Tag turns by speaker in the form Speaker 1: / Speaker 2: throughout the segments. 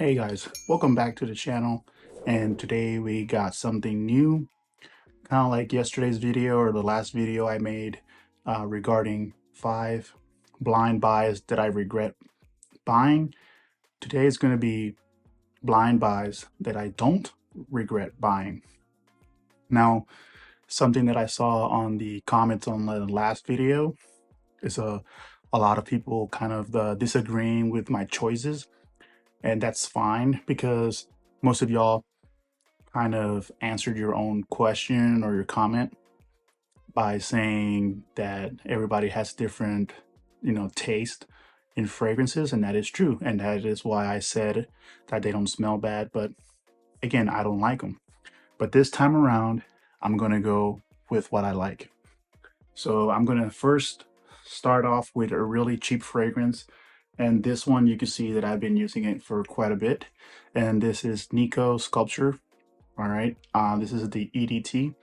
Speaker 1: Hey guys, welcome back to the channel, and today we got something new, kind of like yesterday's video or the last video I made regarding 5 blind buys that I regret buying. Today is going to be blind buys that I don't regret buying. Now, something that I saw on the comments on the last video is a lot of people kind of disagreeing with my choices, and that's fine because most of y'all kind of answered your own question or your comment by saying that everybody has different, taste in fragrances, and that is true. And that is why I said that they don't smell bad. But again, I don't like them. But this time around, I'm going to go with what I like. So I'm going to first start off with a really cheap fragrance. And this one, you can see that I've been using it for quite a bit. And this is Nico Sculpture. All right, this is the EDT.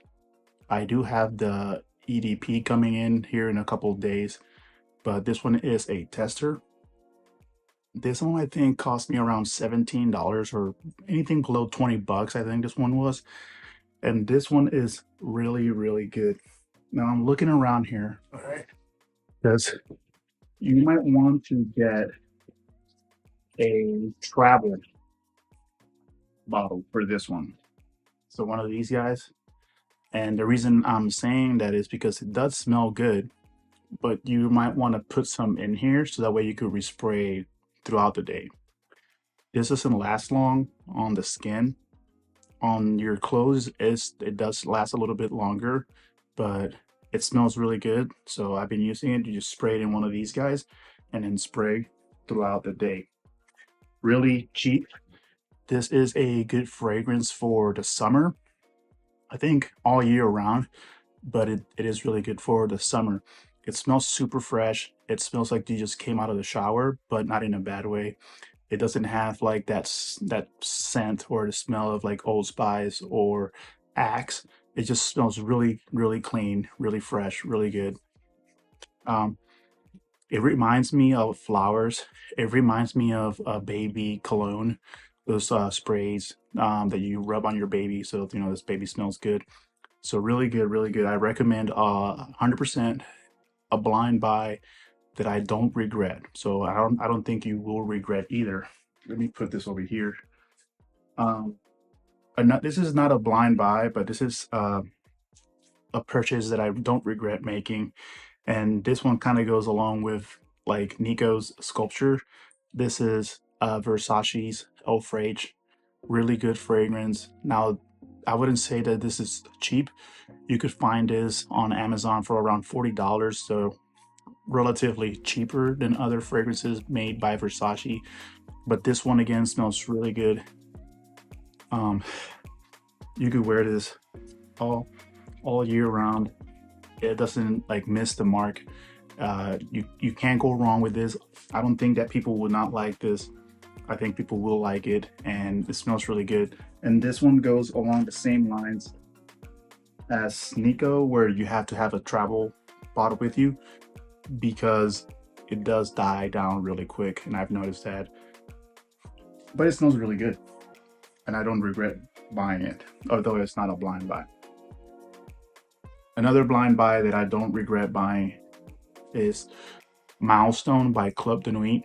Speaker 1: I do have the EDP coming in here in a couple of days, but this one is a tester. This one I think cost me around $17 or anything below 20 bucks. I think this one was, and this one is really, really good. Now I'm looking around here, all right, because you might want to get a travel bottle for this one. So one of these guys. And the reason I'm saying that is because it does smell good, but you might want to put some in here so that way you could respray throughout the day. This doesn't last long on the skin. On your clothes, it does last a little bit longer, but it smells really good. So I've been using it. You just spray it in one of these guys and then spray throughout the day. Really cheap. This is a good fragrance for the summer. I think all year round, but it is really good for the summer. It smells super fresh. It smells like you just came out of the shower, but not in a bad way. It doesn't have like that scent or the smell of like Old Spice or Axe. It just smells really, really clean, really fresh, really good. It reminds me of flowers. It reminds me of a baby cologne, those sprays that you rub on your baby, so this baby smells good. So really good, really good. I recommend 100% a blind buy that I don't regret. So I don't think you will regret either. Let me put this over here. This is not a blind buy, but this is a purchase that I don't regret making. And this one kind of goes along with like Nico's Sculpture. This is Versace's Eau Fraiche. Really good fragrance. Now, I wouldn't say that this is cheap. You could find this on Amazon for around $40, so relatively cheaper than other fragrances made by Versace. But this one again smells really good. You could wear this all year round. It doesn't like miss the mark. You can't go wrong with this. I don't think that people would not like this. I think people will like it, and it smells really good. And this one goes along the same lines as Nico, where you have to have a travel bottle with you because it does die down really quick, and I've noticed that. But it smells really good, and I don't regret buying it, although it's not a blind buy. Another blind buy that I don't regret buying is Milestone by Club de Nuit.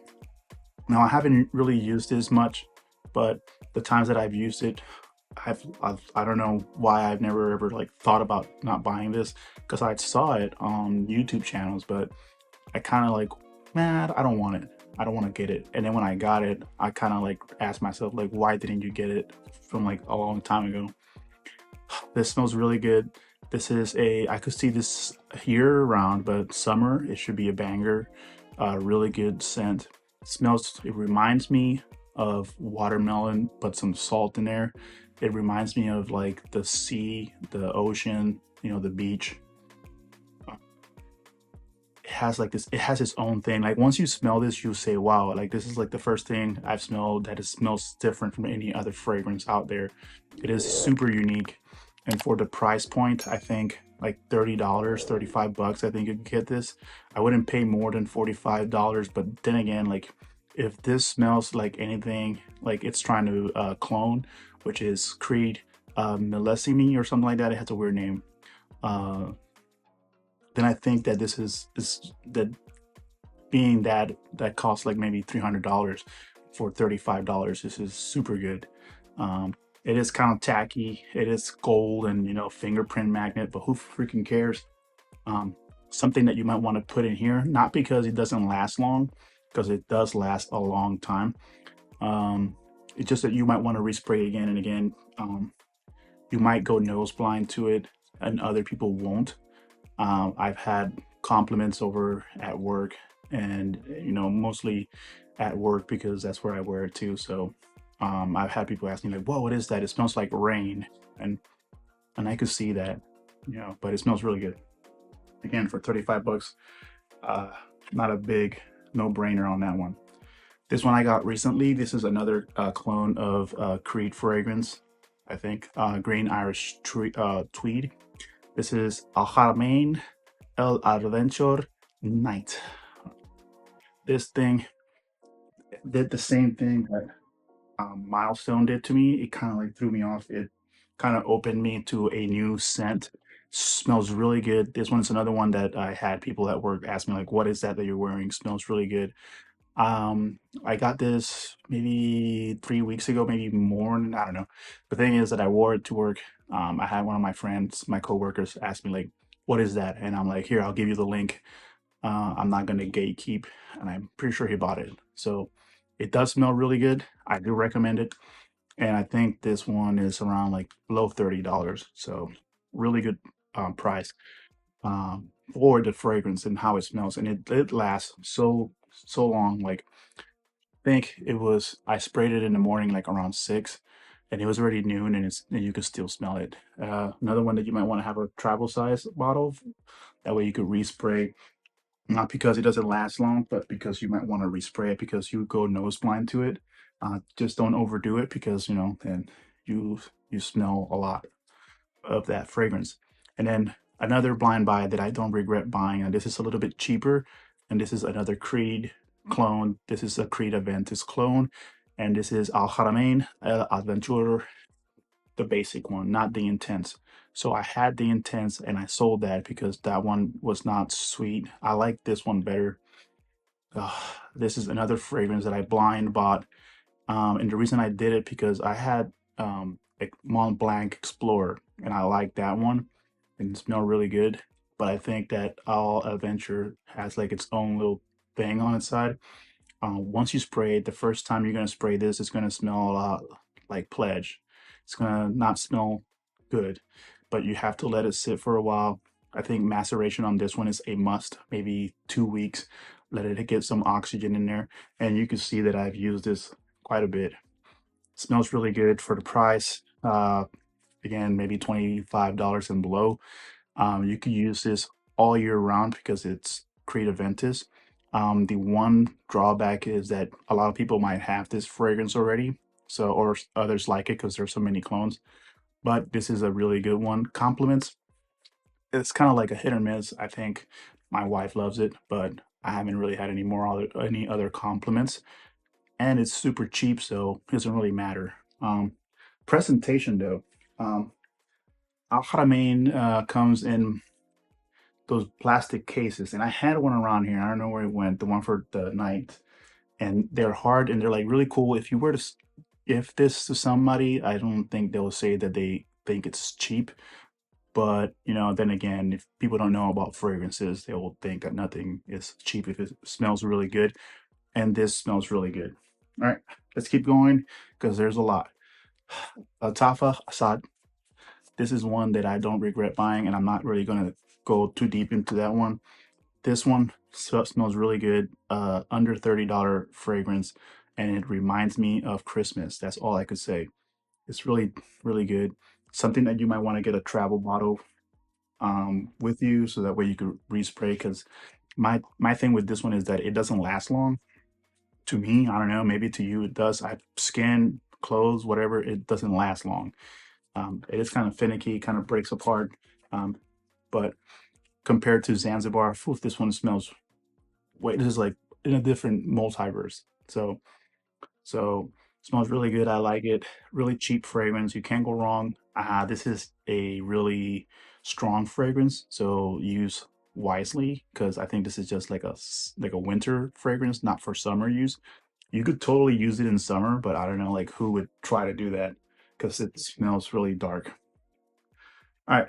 Speaker 1: Now, I haven't really used this much, but the times that I've used it, I don't know why I've never ever like thought about not buying this, because I saw it on YouTube channels, but I kind of like, man, I don't want it. I don't want to get it. And then when I got it, I kind of like asked myself, like, why didn't you get it from like a long time ago? This smells really good. This is I could see this year round, but summer, it should be a banger. Really good scent. It reminds me of watermelon, but some salt in there. It reminds me of like the sea, the ocean, the beach. It has its own thing. Like once you smell this, you say, wow, like this is like the first thing I've smelled that it smells different from any other fragrance out there. It is super unique. And for the price point, I think like $30, 35 bucks, I think you can get this. I wouldn't pay more than $45, but then again, like if this smells like anything, like it's trying to clone, which is Creed Millesimi or something like that. It has a weird name. Uh, then I think that this is that being that costs like maybe $300 for $35. This is super good. It is kind of tacky. It is gold and fingerprint magnet, but who freaking cares? Um, Something that you might want to put in here, not because it doesn't last long, because it does last a long time. It's just that you might want to respray again and again. You might go nose blind to it, and other people won't. I've had compliments over at work, and mostly at work because that's where I wear it too. So I've had people ask me like, "Whoa, what is that? It smells like rain," and I could see that, but it smells really good. Again, for 35 bucks, uh, not a big no-brainer on that one. This one I got recently. This is another clone of Creed fragrance, I think. Green Irish Tweed. This is Lamain Adventurer Night. This thing did the same thing that Milestone did to me. It kind of like threw me off. It kind of opened me to a new scent. Smells really good. This one's another one that I had people at work ask me like, "What is that you're wearing? Smells really good." I got this maybe 3 weeks ago, maybe more. I don't know. The thing is that I wore it to work. I had one of my friends, my coworkers, ask me like, "What is that?" And I'm like, "Here, I'll give you the link." I'm not gonna gatekeep, and I'm pretty sure he bought it. So it does smell really good. I do recommend it, and I think this one is around like below $30. So really good price for the fragrance and how it smells, and it lasts so long. Like think it was I sprayed it in the morning like around 6, and it was already noon, and you could still smell it. Another one that you might want to have a travel size bottle, that way you could respray, not because it doesn't last long, but because you might want to respray it because you go nose blind to it. Just don't overdo it, because then you smell a lot of that fragrance. And then another blind buy that I don't regret buying, and this is a little bit cheaper, and this is another Creed clone. This is a Creed Aventus clone, and this is Al Haramain Adventurer, the basic one, not the intense. So I had the intense and I sold that because that one was not sweet. I like this one better. This is another fragrance that I blind bought. And the reason I did it because I had like Mont Blanc Explorer, and I like that one and it smelled really good. But I think that All Adventure has like its own little thing on its side. Once you spray it, the first time you're gonna spray this, it's gonna smell a lot like Pledge. It's gonna not smell good, but you have to let it sit for a while. I think maceration on this one is a must, maybe 2 weeks. Let it get some oxygen in there, and you can see that I've used this quite a bit. Smells really good for the price. Again, maybe $25 and below. You can use this all year round because it's Creed Aventus. The one drawback is that a lot of people might have this fragrance already, so or others like it because there's so many clones. But this is a really good one. Compliments. It's kind of like a hit or miss. I think my wife loves it, but I haven't really had any other compliments. And it's super cheap, so it doesn't really matter. Presentation though. Al Haramain comes in those plastic cases, and I had one around here. I don't know where it went. The one for the night, and they're hard and they're like really cool. If you were to if this to somebody, I don't think they'll say that they think it's cheap. But then again, if people don't know about fragrances, they will think that nothing is cheap if it smells really good. And this smells really good. All right, let's keep going because there's a lot. Tafa Assad. This is one that I don't regret buying, and I'm not really gonna go too deep into that one. This one smells really good, under $30 fragrance, and it reminds me of Christmas. That's all I could say. It's really, really good. Something that you might want to get a travel bottle with you, so that way you could respray. Because my thing with this one is that it doesn't last long. To me, I don't know, maybe to you it does. I skin, clothes, whatever, it doesn't last long. It is kind of finicky, kind of breaks apart. But compared to Zanzibar, this one smells, wait, this is like in a different multiverse. So smells really good. I like it. Really cheap fragrance. You can't go wrong. This is a really strong fragrance, so use wisely because I think this is just like like a winter fragrance, not for summer use. You could totally use it in summer, but I don't know like who would try to do that because it smells really dark. All right,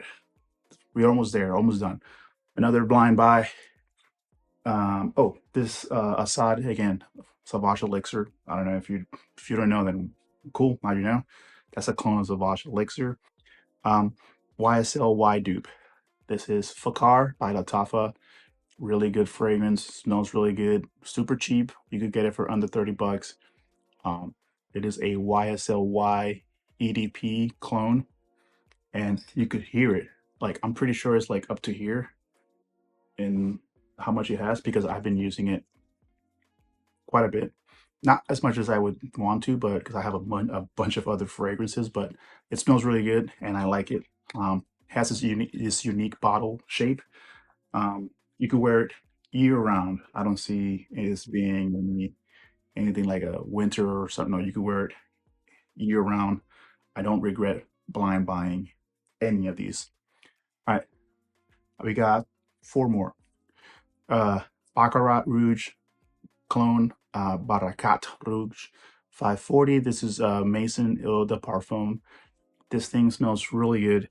Speaker 1: we're almost there, almost done. Another blind buy. Oh, this Assad again, Sauvage Elixir. I don't know if you don't know, then cool. Now you know. That's a clone of Sauvage Elixir. Um, YSL dupe. This is Fakar by Latafa. Really good fragrance. Smells really good. Super cheap. You could get it for under 30 bucks. Um, it is a YSL EDP clone, and you could hear it. Like I'm pretty sure it's like up to here in how much it has because I've been using it quite a bit. Not as much as I would want to, but because I have a bunch of other fragrances, but it smells really good and I like it. Has this unique bottle shape. You could wear it year round. I don't see it as being anything like a winter or something. No, you could wear it year round. I don't regret blind buying any of these. All right, we got four more. Baccarat Rouge clone, Barakat Rouge 540. This is Maison Eau de Parfum. This thing smells really good,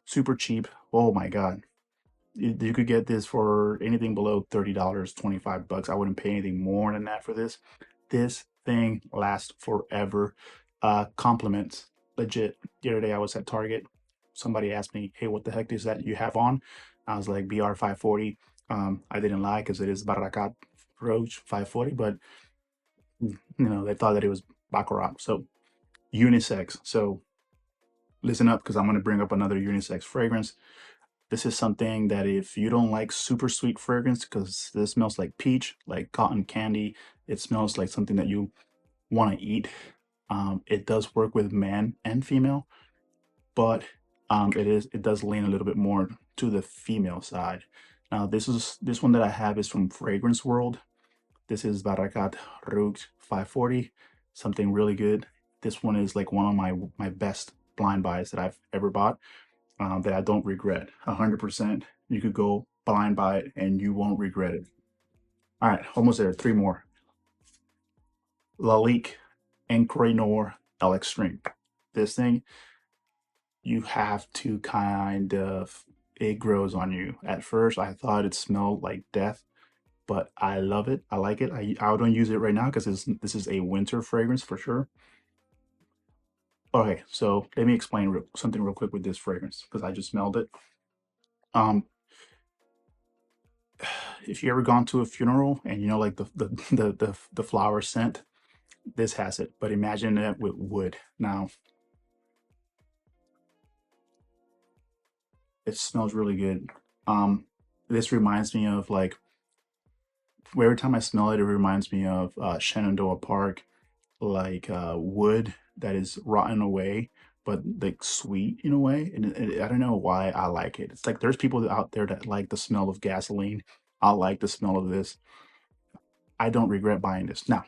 Speaker 1: super cheap. Oh my God. You could get this for anything below $30, 25 bucks. I wouldn't pay anything more than that for this. This thing lasts forever. Compliments, legit. The other day I was at Target. Somebody asked me, hey, what the heck is that you have on? I was like, BR 540. I didn't lie because it is Barakat Roach 540, but they thought that it was Baccarat. So unisex. So listen up because I'm going to bring up another unisex fragrance. This is something that if you don't like super sweet fragrance, because this smells like peach, like cotton candy, it smells like something that you want to eat. It does work with man and female, but it does lean a little bit more to the female side. Now this one that I have is from Fragrance World. This is Barakat Rouge 540, something really good. This one is like one of my best blind buys that I've ever bought, that I don't regret. 100%. You could go blind buy it and you won't regret it. All right, almost there. Three more. Lalique Encre Noir Lextrem. This thing, you have to kind of, it grows on you. At first, I thought it smelled like death, but I love it. I like it. I don't use it right now because this is a winter fragrance for sure. Okay, so let me explain something real quick with this fragrance because I just smelled it. Um, if you ever gone to a funeral and you know like the flower scent, this has it. But imagine that with wood. Now, it smells really good. This reminds me of like every time I smell it, it reminds me of Shenandoah Park, like wood that is rotten away, but like sweet in a way. And I don't know why I like it. It's like there's people out there that like the smell of gasoline. I like the smell of this. I don't regret buying this. Now,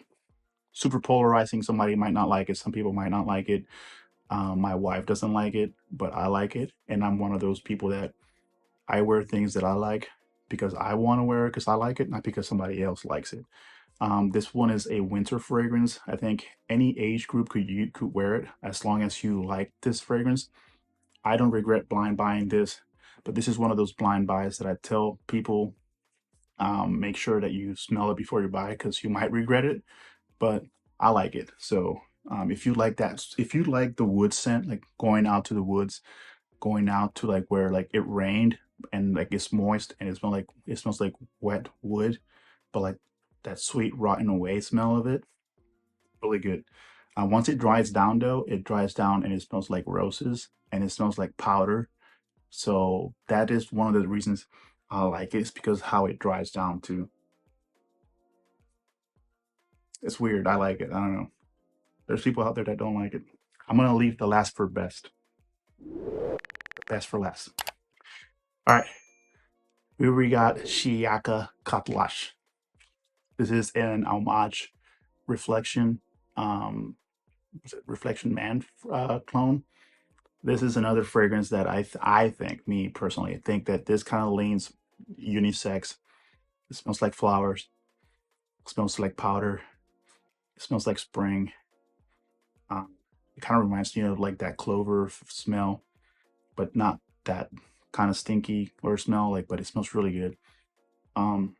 Speaker 1: super polarizing. Somebody might not like it. Some people might not like it. My wife doesn't like it, but I like it. And I'm one of those people that I wear things that I like because I want to wear it because I like it, not because somebody else likes it. This one is a winter fragrance. I think any age group could wear it as long as you like this fragrance. I don't regret blind buying this, but this is one of those blind buys that I tell people, make sure that you smell it before you buy it because you might regret it, but I like it. So if you like that, if you like the wood scent, like going out to the woods, going out to like where like it rained and like it's moist and it smells like wet wood, but like that sweet rotten away smell of it, really good. Once it dries down though, it dries down and it smells like roses and it smells like powder. So that is one of the reasons I like it, is because how it dries down too. It's weird. I like it. I don't know. There's people out there that don't like it. I'm gonna leave the last for best. Best for last. All right. Here we got Shiaka Katlash. This is an homage Reflection, Reflection Man clone. This is another fragrance that I think, me personally, I think that this kind of leans unisex. It smells like flowers. It smells like powder. It smells like spring. Um, it kind of reminds me of like that clover smell, but not that kind of stinky or smell like, but it smells really good. Um,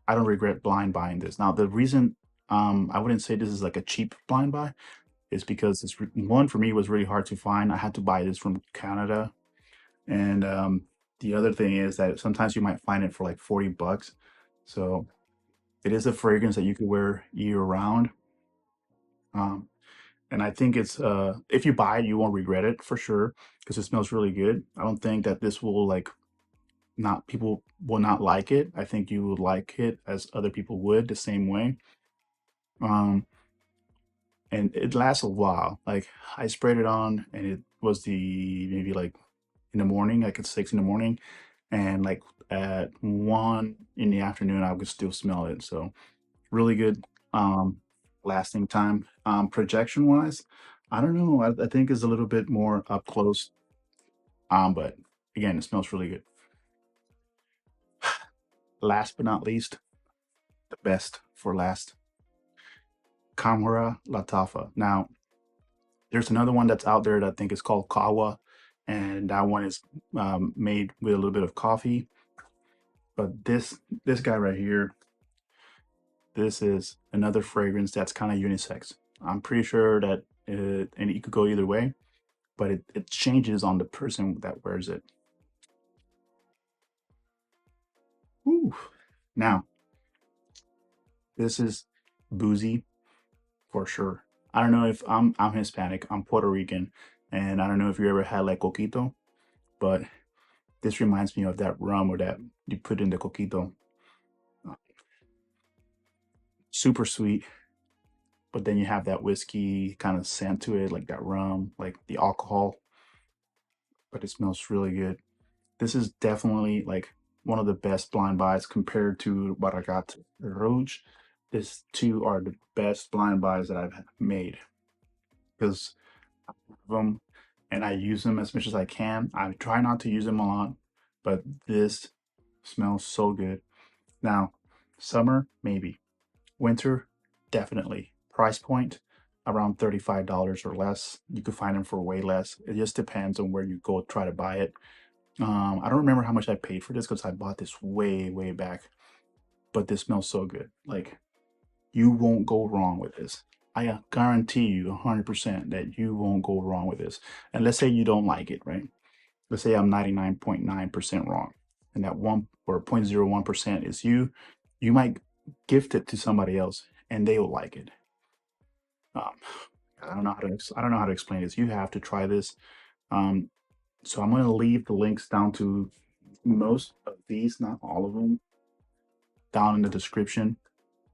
Speaker 1: I don't regret blind buying this. Now, the reason I wouldn't say this is like a cheap blind buy is because it's one, for me, was really hard to find. I had to buy this from Canada. And the other thing is that sometimes you might find it for like 40 bucks. So it is a fragrance that you could wear year round. Um, and I think it's if you buy it, you won't regret it for sure because it smells really good. I don't think that this will like not people will not like it. I think you would like it as other people would the same way. Um, and it lasts a while. Like I sprayed it on, and it was the maybe like in the morning, like at 6 in the morning, and like at 1 in the afternoon, I could still smell it. So really good lasting time. Projection wise, I don't know. I think it's a little bit more up close. But again, it smells really good. Last but not least, the best for last, Kamura Latafa. Now, there's another one that's out there that I think is called Kawa, and that one is made with a little bit of coffee. But this guy right here, this is another fragrance that's kind of unisex. I'm pretty sure that and it could go either way, but it changes on the person that wears it. Ooh. Now, this is boozy for sure. I don't know if I'm Hispanic, I'm Puerto Rican, and I don't know if you ever had like coquito, but this reminds me of that rum or that you put in the coquito. Uh, Super sweet, but then you have that whiskey kind of scent to it, like that rum, like the alcohol, but it smells really good. This is definitely like one of the best blind buys compared to Barakat Rouge. These two are the best blind buys that I've made because I love them and I use them as much as I can. I try not to use them a lot, but this smells so good. Now, summer, maybe. Winter, definitely. Price point, around $35 or less. You could find them for way less. It just depends on where you go try to buy it. I don't remember how much I paid for this because I bought this way, way back. But this smells so good. Like, you won't go wrong with this. I guarantee you 100% that you won't go wrong with this. And let's say you don't like it, right? Let's say I'm 99.9% wrong. And that 1 or 0.01% is you. You might gift it to somebody else and they will like it. Um, I don't know how to explain this. You have to try this. Um, so I'm going to leave the links down to most of these, not all of them, down in the description.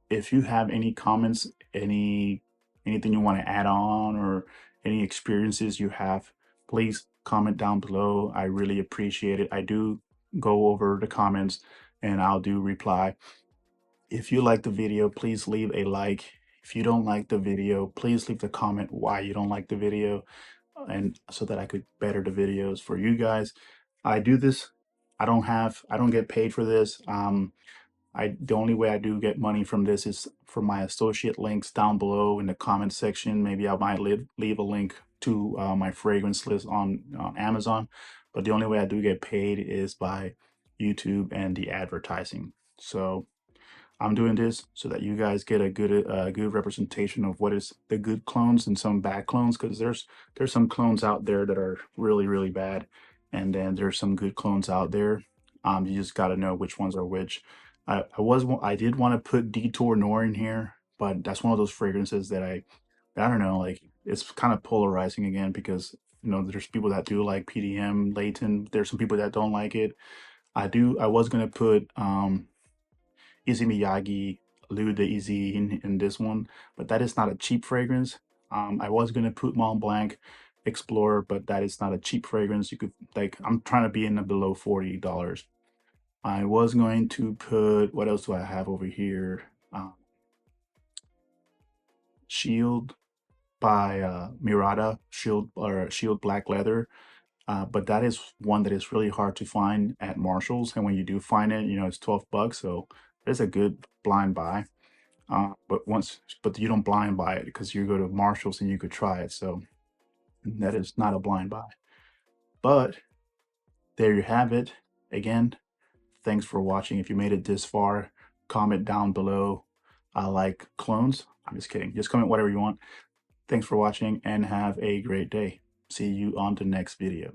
Speaker 1: If you have any comments, anything you want to add on, or any experiences you have, please comment down below. I really appreciate it. I do go over the comments and I'll do reply. If you like the video, please leave a like. If you don't like the video, please leave the comment why you don't like the video, and so that I could better the videos for you guys. I do this. I don't get paid for this. The only way I do get money from this is from my associate links down below in the comment section. Maybe I might leave a link to my fragrance list on Amazon, but the only way I do get paid is by YouTube and the advertising. So I'm doing this so that you guys get a good representation of what is the good clones and some bad clones, because there's some clones out there that are really, really bad, and then there's some good clones out there. You just got to know which ones are which. I did want to put Detour Noir in here, but that's one of those fragrances that I don't know, like it's kind of polarizing again, because there's people that do like PDM Layton. There's some people that don't like it. I was gonna put Izzy Miyagi, Lou de Izzy in this one, but that is not a cheap fragrance. I was gonna put Mont Blanc Explorer, but that is not a cheap fragrance. You could like, I'm trying to be in the below $40. I was going to put, what else do I have over here? Shield by Mirada, Shield Black Leather. But that is one that is really hard to find at Marshalls, and when you do find it, you know, it's 12 bucks, so it's a good blind buy. But you don't blind buy it because you go to Marshalls and you could try it, so that is not a blind buy. But there you have it. Again, thanks for watching. If you made it this far, comment down below I like clones. I'm just kidding. Just comment whatever you want. Thanks for watching and have a great day. See you on the next video.